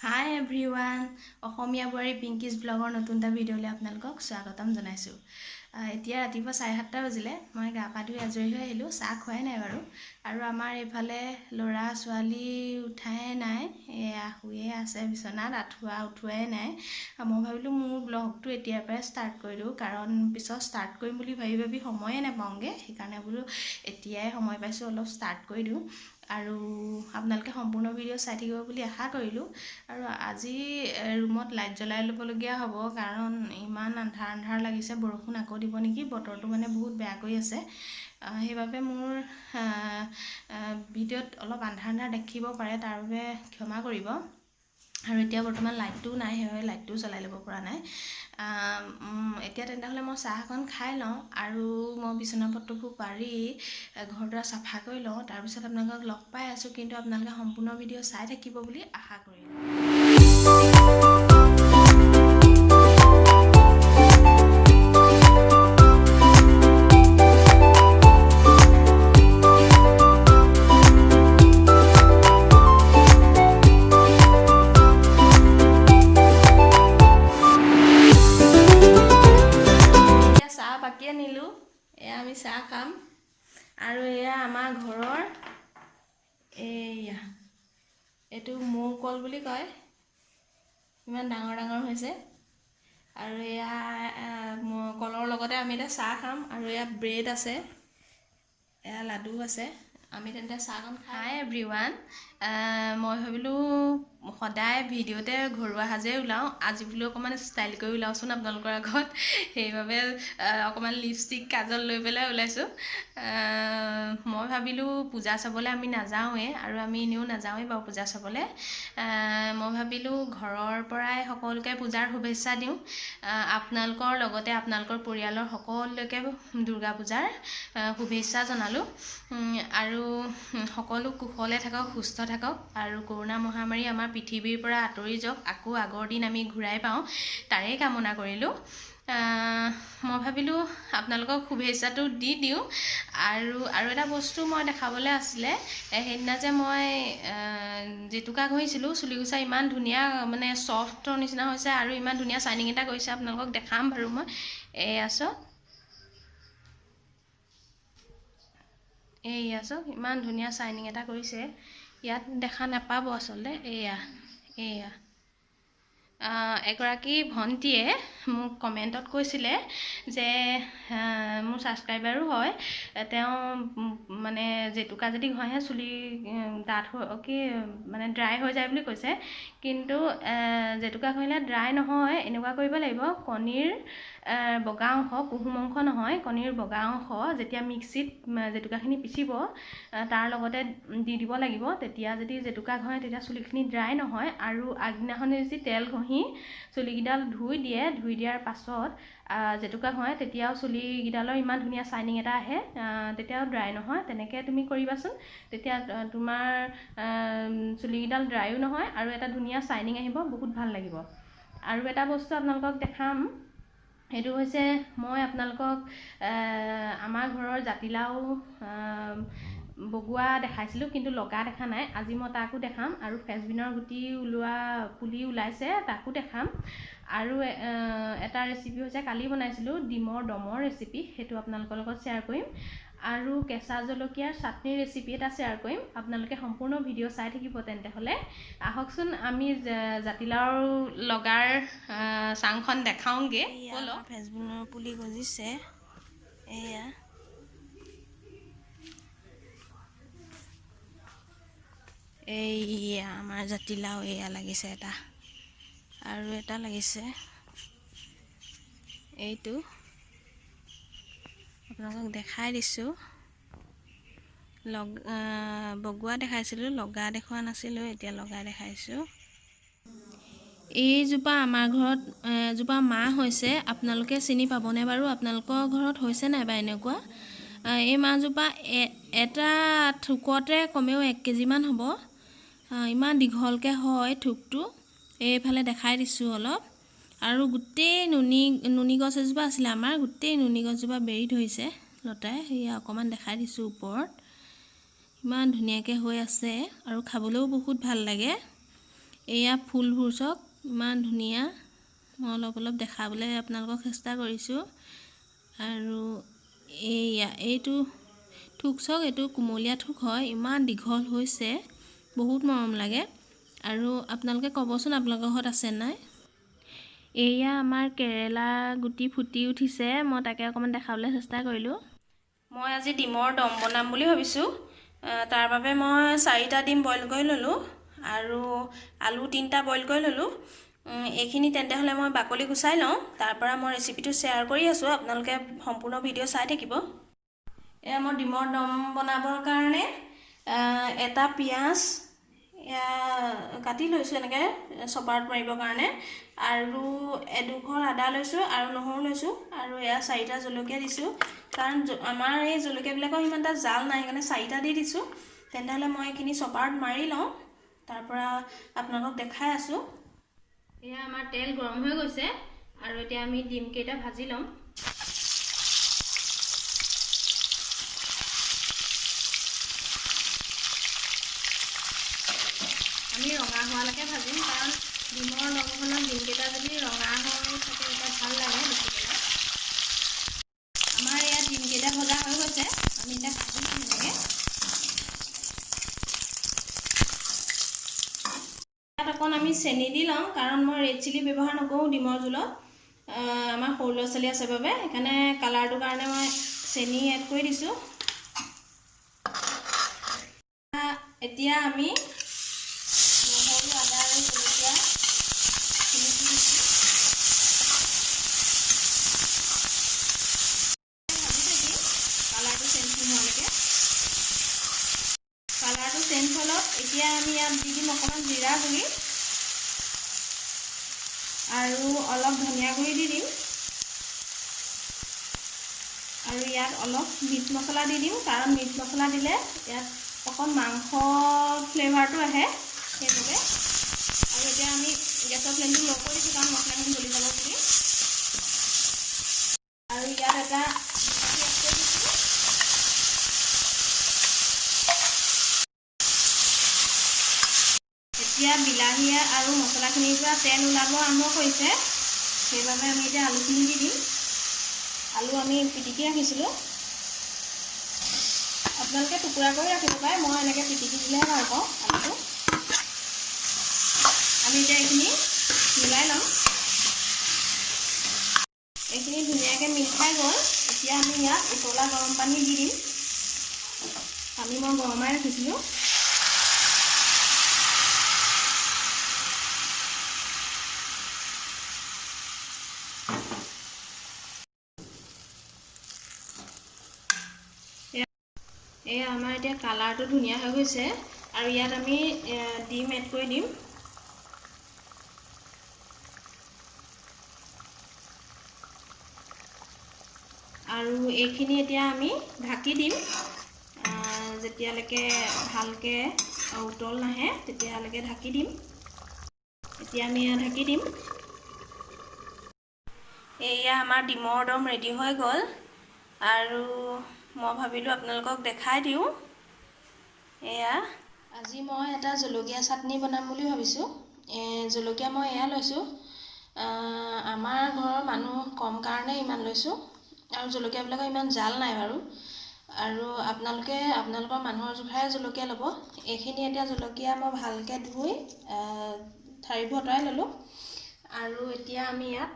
হাই everyone অসমীয়া বোৱাৰী পিংকিজ ব্লগৰ নতুন এটা ভিডিঅ'লৈ আপোনালোকক স্বাগতম জনাইছোঁ। এতিয়া ৰাতিপুৱা 7:30 বাজিলে। মই গা পা ধুই আজৰি হৈ আহিলোঁ। চাহ খোৱাই নাই বাৰু। আৰু আমাৰ এইফালে ল'ৰা ছোৱালী উঠাই নাই, এয়া শুয়ে আছে বিচনাত, আঁঠুৱা উঠোৱাই নাই। মই ভাবিলোঁ মোৰ ব্লগটো এতিয়াৰ পৰাই ষ্টাৰ্ট কৰি দিওঁ, কাৰণ পিছত ষ্টাৰ্ট কৰিম বুলি ভাবি সময়ে নাপাওঁগৈ। সেইকাৰণে বোলো এতিয়াই সময় পাইছোঁ, অলপ ষ্টাৰ্ট কৰি দিওঁ। আৰু আপোনালোকে সম্পূৰ্ণ ভিডিঅ' চাই থাকিব বুলি আশা কৰিলোঁ। আৰু আজি ৰুমত লাইট জ্বলাই ল'বলগীয়া হ'ব, কাৰণ ইমান আন্ধাৰ লাগিছে, বৰষুণ আকৌ দিব নেকি। বতৰটো মানে বহুত বেয়া কৰি আছে। সেইবাবে মোৰ ভিডিঅ'ত অলপ আন্ধাৰ দেখিব পাৰে, তাৰ বাবে ক্ষমা কৰিব। আৰু এতিয়া বৰ্তমান লাইটটোও নাই, সেইবাবে লাইটটোও জ্বলাই ল'ব পৰা নাই। এতিয়া তেনেহ'লে মই চাহ অকণ খাই লওঁ, আৰু মই বিচনা পত্ৰবোৰ পাৰি ঘৰ দুৱাৰ চাফা কৰি লওঁ। তাৰপিছত আপোনালোকক লগ পাই আছোঁ, কিন্তু আপোনালোকে সম্পূৰ্ণ ভিডিঅ' চাই থাকিব বুলি আশা কৰিলোঁ। বাকী আনিলোঁ, এয়া আমি চাহ খাম। আৰু এয়া আমাৰ ঘৰৰ এইটো মৌ কল বুলি কয়, ইমান ডাঙৰ হৈছে। আৰু এয়া কলৰ লগতে আমি এতিয়া চাহ খাম। আৰু এয়া ব্ৰেড আছে, এয়া লাডু আছে। আমি তেন্তে চাহকণ খাই এভৰিৱান। মই ভাবিলোঁ সদায় ভিডিঅ'তে ঘৰুৱা সাজে ওলাওঁ, আজি বোলো অকণমান ষ্টাইল কৰি ওলাওচোন আপোনালোকৰ আগত। সেইবাবে অকণমান লিপষ্টিক কাজল লৈ পেলাই ওলাইছোঁ। মই ভাবিলোঁ পূজা চাবলৈ আমি নাযাওঁৱেই, আৰু আমি এনেও নাযাওঁৱেই বাৰু পূজা চাবলৈ। মই ভাবিলোঁ ঘৰৰ পৰাই সকলোকে পূজাৰ শুভেচ্ছা দিওঁ। আপোনালোকৰ লগতে আপোনালোকৰ পৰিয়ালৰ সকলোকে দুৰ্গা পূজাৰ শুভেচ্ছা জনালোঁ। আৰু সকলো কুশলে থাকক, সুস্থ থাকক, আৰু কৰোণা মহামাৰী আমাৰ পৃথিৱীৰ পৰা আঁতৰি যাওক, আকৌ আগৰ দিন আমি ঘূৰাই পাওঁ, তাৰেই কামনা কৰিলোঁ। মই ভাবিলোঁ আপোনালোকক শুভেচ্ছাটো দি দিওঁ। আৰু এটা বস্তু মই দেখাবলৈ আছিলে, সেইদিনা যে মই জেতুকা ঘঁহিছিলোঁ, চুলিকোছা ইমান ধুনীয়া, মানে চফ্টৰ নিচিনা হৈছে, আৰু ইমান ধুনীয়া শ্বাইনিং এটা কৰিছে। আপোনালোকক দেখাম বাৰু মই। চাওক ইমান ধুনীয়া শ্বাইনিং এটা কৰিছে। ইয়াত দেখা নাপাব আচলতে। এয়া এগৰাকী ভণ্টীয়ে মোক কমেণ্টত কৈছিলে যে মোৰ ছাবস্ক্ৰাইবাৰো হয়, তেওঁ মানে জেতুকা যদি ঘঁহে চুলি ডাঠ মানে ড্ৰাই হৈ যায় বুলি কৈছে। কিন্তু জেতুকা ঘঁহিলে ড্ৰাই নহয়, এনেকুৱা কৰিব লাগিব, কণীৰ বগা অংশ, কুহুম অংশ নহয়, কণীৰ বগা অংশ যেতিয়া মিক্সিত জেতুকাখিনি পিচিব, তাৰ লগতে দি দিব লাগিব। তেতিয়া যদি জেতুকা ঘঁহে তেতিয়া চুলিখিনি ড্ৰাই নহয়। আৰু আগদিনাখনি যদি তেল ঘঁহি চুলিকেইডাল ধুই দিয়াৰ পাছত জেতুকা ঘঁহে, তেতিয়াও চুলিকেইডালৰ ইমান ধুনীয়া শ্বাইনিং এটা আহে, তেতিয়াও ড্ৰাই নহয়। তেনেকৈ তুমি কৰিবাচোন, তেতিয়া তোমাৰ চুলিকেইডাল ড্ৰাইও নহয়, আৰু এটা ধুনীয়া শ্বাইনিং আহিব, বহুত ভাল লাগিব। আৰু এটা বস্তু আপোনালোকক দেখাম, সেইটো হৈছে মই আপোনালোকক আমাৰ ঘৰৰ জাতিলাও বগোৱা দেখাইছিলোঁ, কিন্তু লগা দেখা নাই। আজি মই তাকো দেখাম। আৰু ফ্ৰেঞ্চবিনৰ গুটি ওলোৱা পুলি ওলাইছে, তাকো দেখাম। আৰু এটা ৰেচিপি হৈছে, কালি বনাইছিলোঁ ডিমৰ দমৰ ৰেচিপি, সেইটো আপোনালোকৰ লগত শ্বেয়াৰ কৰিম। আৰু কেঁচা জলকীয়াৰ চাটনিৰ ৰেচিপি এটা শ্বেয়াৰ কৰিম। আপোনালোকে সম্পূৰ্ণ ভিডিঅ' চাই থাকিব। তেন্তে হ'লে আহকচোন আমি জাতিলাওৰ লগাৰ চাংখন দেখাওঁগৈ। ফ্ৰেঞ্চবিনৰ পুলি গজিছে, এয়া আমাৰ জাতিলাও, এয়া লাগিছে এটা, আৰু এটা লাগিছে এইটো, আপোনালোকক দেখাই দিছোঁ। বগোৱা দেখাইছিলোঁ, লগা দেখুওৱা নাছিলোঁ, এতিয়া লগা দেখাইছোঁ। এইজোপা আমাৰ ঘৰত এজোপা মাহ হৈছে, আপোনালোকে চিনি পাবনে বাৰু? আপোনালোকৰ ঘৰত হৈছে নাই বা এনেকুৱা? এই মাহজোপা এটা থোকতে কমেও 1 কেজিমান হ'ব। ইমান দীঘলকৈ হয় থোকটো। এইফালে দেখাই দিছোঁ অলপ। আৰু গোটেই নুনি গছ এজোপা আছিলে আমাৰ, গোটেই নুনি গছজোপা বেৰি ধৰিছে লতাই। সেয়া অকণমান দেখাই দিছোঁ ওপৰত। ইমান ধুনীয়াকৈ হৈ আছে, আৰু খাবলৈও বহুত ভাল লাগে। এয়া ফুলবোৰ চাওক ইমান ধুনীয়া। মই অলপ অলপ দেখাবলৈ আপোনালোকক চেষ্টা কৰিছোঁ। আৰু এইটো থোক চাওক, এইটো কুমলীয়া থোক হয়, ইমান দীঘল হৈছে, বহুত মৰম লাগে। আৰু আপোনালোকে ক'বচোন আপোনালোকৰ ঘৰত আছে নাই। এয়া আমাৰ কেৰেলা গুটি ফুটি উঠিছে, মই তাকে অকণমান দেখাবলৈ চেষ্টা কৰিলোঁ। মই আজি ডিমৰ দম বনাম বুলি ভাবিছোঁ। তাৰ বাবে মই 4টা ডিম বইল কৰি ল'লোঁ আৰু আলু 3টা বইল কৰি ল'লোঁ। এইখিনি তেন্তে হ'লে মই বাকলি গুচাই লওঁ, তাৰ পৰা মই ৰেচিপিটো শ্বেয়াৰ কৰি আছোঁ, আপোনালোকে সম্পূৰ্ণ ভিডিঅ' চাই থাকিব। এয়া মই ডিমৰ দম বনাবৰ কাৰণে এটা পিঁয়াজ কাটি লৈছোঁ এনেকৈ চপাৰত মাৰিবৰ কাৰণে, আৰু এডোখৰ আদা লৈছোঁ আৰু নহৰু লৈছোঁ, আৰু এয়া 4টা জলকীয়া দিছোঁ। কাৰণ আমাৰ এই জলকীয়াবিলাকৰ ইমান এটা জাল নাই, সেইকাৰণে 4টা দি দিছোঁ। তেনেহ'লে মই এইখিনি চপাৰত মাৰি লওঁ, তাৰ পৰা আপোনালোকক দেখাই আছোঁ। এয়া আমাৰ তেল গৰম হৈ গৈছে আৰু এতিয়া আমি ডিমকেইটা ভাজি ল'ম। আমি ৰঙা হোৱালৈকে ভাজিম, কাৰণ ডিমৰ দমখনত ডিমকেইটা যদি ৰঙা হৈ থাকে তেতিয়া ভাল লাগে দেখিবলৈ। আমাৰ এয়া ডিমকেইটা ভজা হৈ গৈছে, আমি এতিয়া ভাজিম এনেকৈ। ইয়াত অকণ আমি চেনি দি লওঁ, কাৰণ মই ৰেড চিলি ব্যৱহাৰ নকৰোঁ ডিমৰ জোলত। আমাৰ সৰু ল'ৰা ছোৱালী আছে বাবে, সেইকাৰণে কালাৰটোৰ কাৰণে মই চেনি এড কৰি দিছোঁ। এতিয়া আমি নহৰু, আদা আৰু জলকীয়া খিনি দি দিছোঁ। কালাৰটো চেঞ্জ নোহোৱালৈকে। কালাৰটো চেঞ্জ হ'লত এতিয়া আমি ইয়াত দি দিম অকণমান জিৰা গুড়ি আৰু অলপ ধনিয়া গুড়ি দি দিম, আৰু ইয়াত অলপ মিট মছলা দি দিম, কাৰণ মিট মছলা দিলে ইয়াত অকণ মাংস ফ্লেভাৰটো আহে সেইবাবে। আৰু এতিয়া আমি গেছৰ ফ্লেমটো ল' কৰি দিছোঁ, কাৰণ মছলাখিনি জ্বলি যাব বুলি। আৰু ইয়াত এটা বিলাহী এড কৰি দিছোঁ। এতিয়া বিলাহী আৰু মছলাখিনিৰ পৰা তেল ওলাব আৰম্ভ কৰিছে, সেইবাবে আমি এতিয়া আলুখিনি দি দিম। আলু আমি পিটিকি ৰাখিছিলোঁ, আপোনালোকে টুকুৰা কৰি ৰাখিব পাৰে, মই এনেকৈ পিটিকি দিলেহে ভাল পাওঁ আলুটো। আমি এতিয়া এইখিনি মিলাই ল'ম। এইখিনি ধুনীয়াকৈ মিল খাই গ'ল। এতিয়া আমি ইয়াত উতলা গৰম পানী দি দিম। পানী মই গৰমাই ৰাখিছিলোঁ। এয়া আমাৰ এতিয়া কালাৰটো ধুনীয়া হৈ গৈছে, আৰু ইয়াত আমি ডিম এড কৰি দিম। আৰু এইখিনি এতিয়া আমি ঢাকি দিম, যেতিয়ালৈকে ভালকৈ উতল নাহে তেতিয়ালৈকে ঢাকি দিম। এতিয়া আমি ঢাকি দিম। এয়া আমাৰ ডিমৰ দম ৰেডি হৈ গ'ল, আৰু মই ভাবিলোঁ আপোনালোকক দেখাই দিওঁ। এয়া আজি মই এটা জলকীয়া চাটনি বনাম বুলি ভাবিছোঁ। জলকীয়া মই এয়া লৈছোঁ, আমাৰ ঘৰৰ মানুহ কম কাৰণে ইমান লৈছোঁ, আৰু জলকীয়াবিলাকৰ ইমান জাল নাই বাৰু। আৰু আপোনালোকে আপোনালোকৰ মানুহৰ জোখাৰে জলকীয়া ল'ব। এইখিনি এতিয়া জলকীয়া মই ভালকৈ ধুই ঠাৰিবোৰ আঁতৰাই ল'লোঁ, আৰু এতিয়া আমি ইয়াত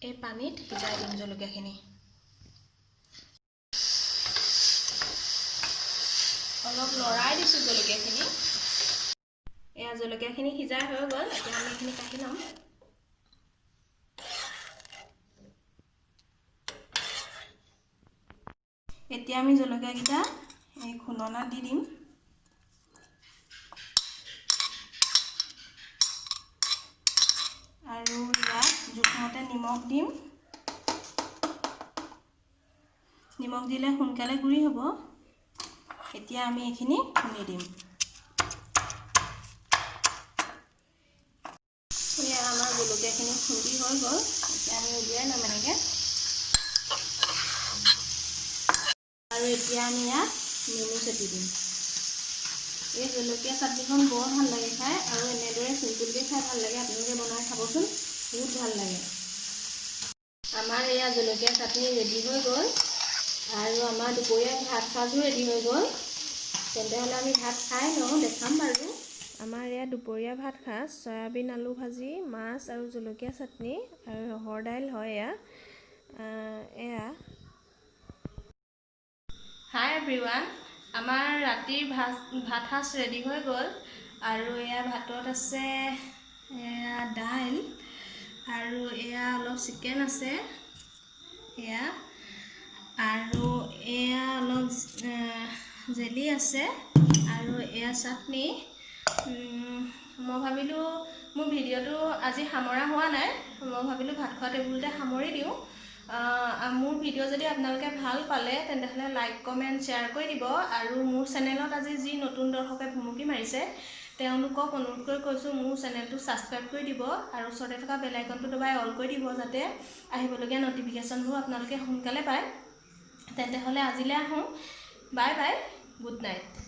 এই পানীত সিজাই দিম জলকীয়াখিনি। অলপ লৰাই দিছোঁ জলকীয়াখিনি। এয়া জলকীয়াখিনি সিজাই হৈ গ'ল, এতিয়া আমি এইখিনি কাঢ়ি ল'ম। এতিয়া আমি জলকীয়াকেইটা এই খুন্দনাত দি দিম। আৰু ইয়াত জোখমতে নিমখ দিম। নিমখ দিলে সোনকালে গুড়ি হ'ব। এতিয়া আমি এইখিনি খুন্দি দিম। এয়া আমাৰ জলকীয়াখিনি খুন্দি হৈ গ'ল, এতিয়া আমি উলিয়াই ল'ম এনেকৈ। আৰু এতিয়া আমি ইয়াত নেমু চেপি দিম। এই জলকীয়া চাটনিখন বৰ ভাল লাগে খাই, আৰু এনেদৰে চিম্পুলকৈ খাই ভাল লাগে। আপোনালোকে বনাই খাবচোন, বহুত ভাল লাগে। আমাৰ এয়া জলকীয়া চাটনি ৰেডি হৈ গ'ল, আৰু আমাৰ দুপৰীয়া ভাত সাজো ৰেডি হৈ গ'ল। তেন্তে হ'লে আমি ভাত খাই লওঁ, দেখাম বাৰু। আমাৰ এয়া দুপৰীয়া ভাত সাজ চয়াবিন আলু ভাজি, মাছ আৰু জলকীয়া চাটনি আৰু ৰহৰ দাইল হয় এয়া। হাই এভৰিৱান, আমাৰ ৰাতিৰ ভাত সাজ ৰেডি হৈ গ'ল, আৰু এয়া ভাতত আছে এয়া দাইল, আৰু এয়া অলপ চিকেন আছে এয়া, আৰু এয়া অলপ জেলি আছে, আৰু এয়া চাটনি। মই ভাবিলোঁ মোৰ ভিডিঅ'টো আজি সামৰা হোৱা নাই, মই ভাবিলোঁ ভাত খোৱা টেবুলতে সামৰি দিওঁ। মোৰ ভিডিঅ' যদি আপোনালোকে ভাল পালে তেন্তে লাইক কমেণ্ট শ্বেয়াৰ কৰি দিব, আৰু মোৰ চেনেলত আজি যি নতুন দৰ্শকে ভুমুকি মাৰিছে তেওঁলোকক অনুৰোধ কৰি কৈছোঁ মোৰ চেনেলটো ছাবস্ক্ৰাইব কৰি দিব, আৰু ওচৰতে থকা বেল আইকনটো দবাই অল কৰি দিব, যাতে আহিবলগীয়া ন'টিফিকেশ্যনবোৰ আপোনালোকে সোনকালে পায়। তেন্তে হ'লে আজিলৈ আহোঁ, বাই বাই, গুড নাইট।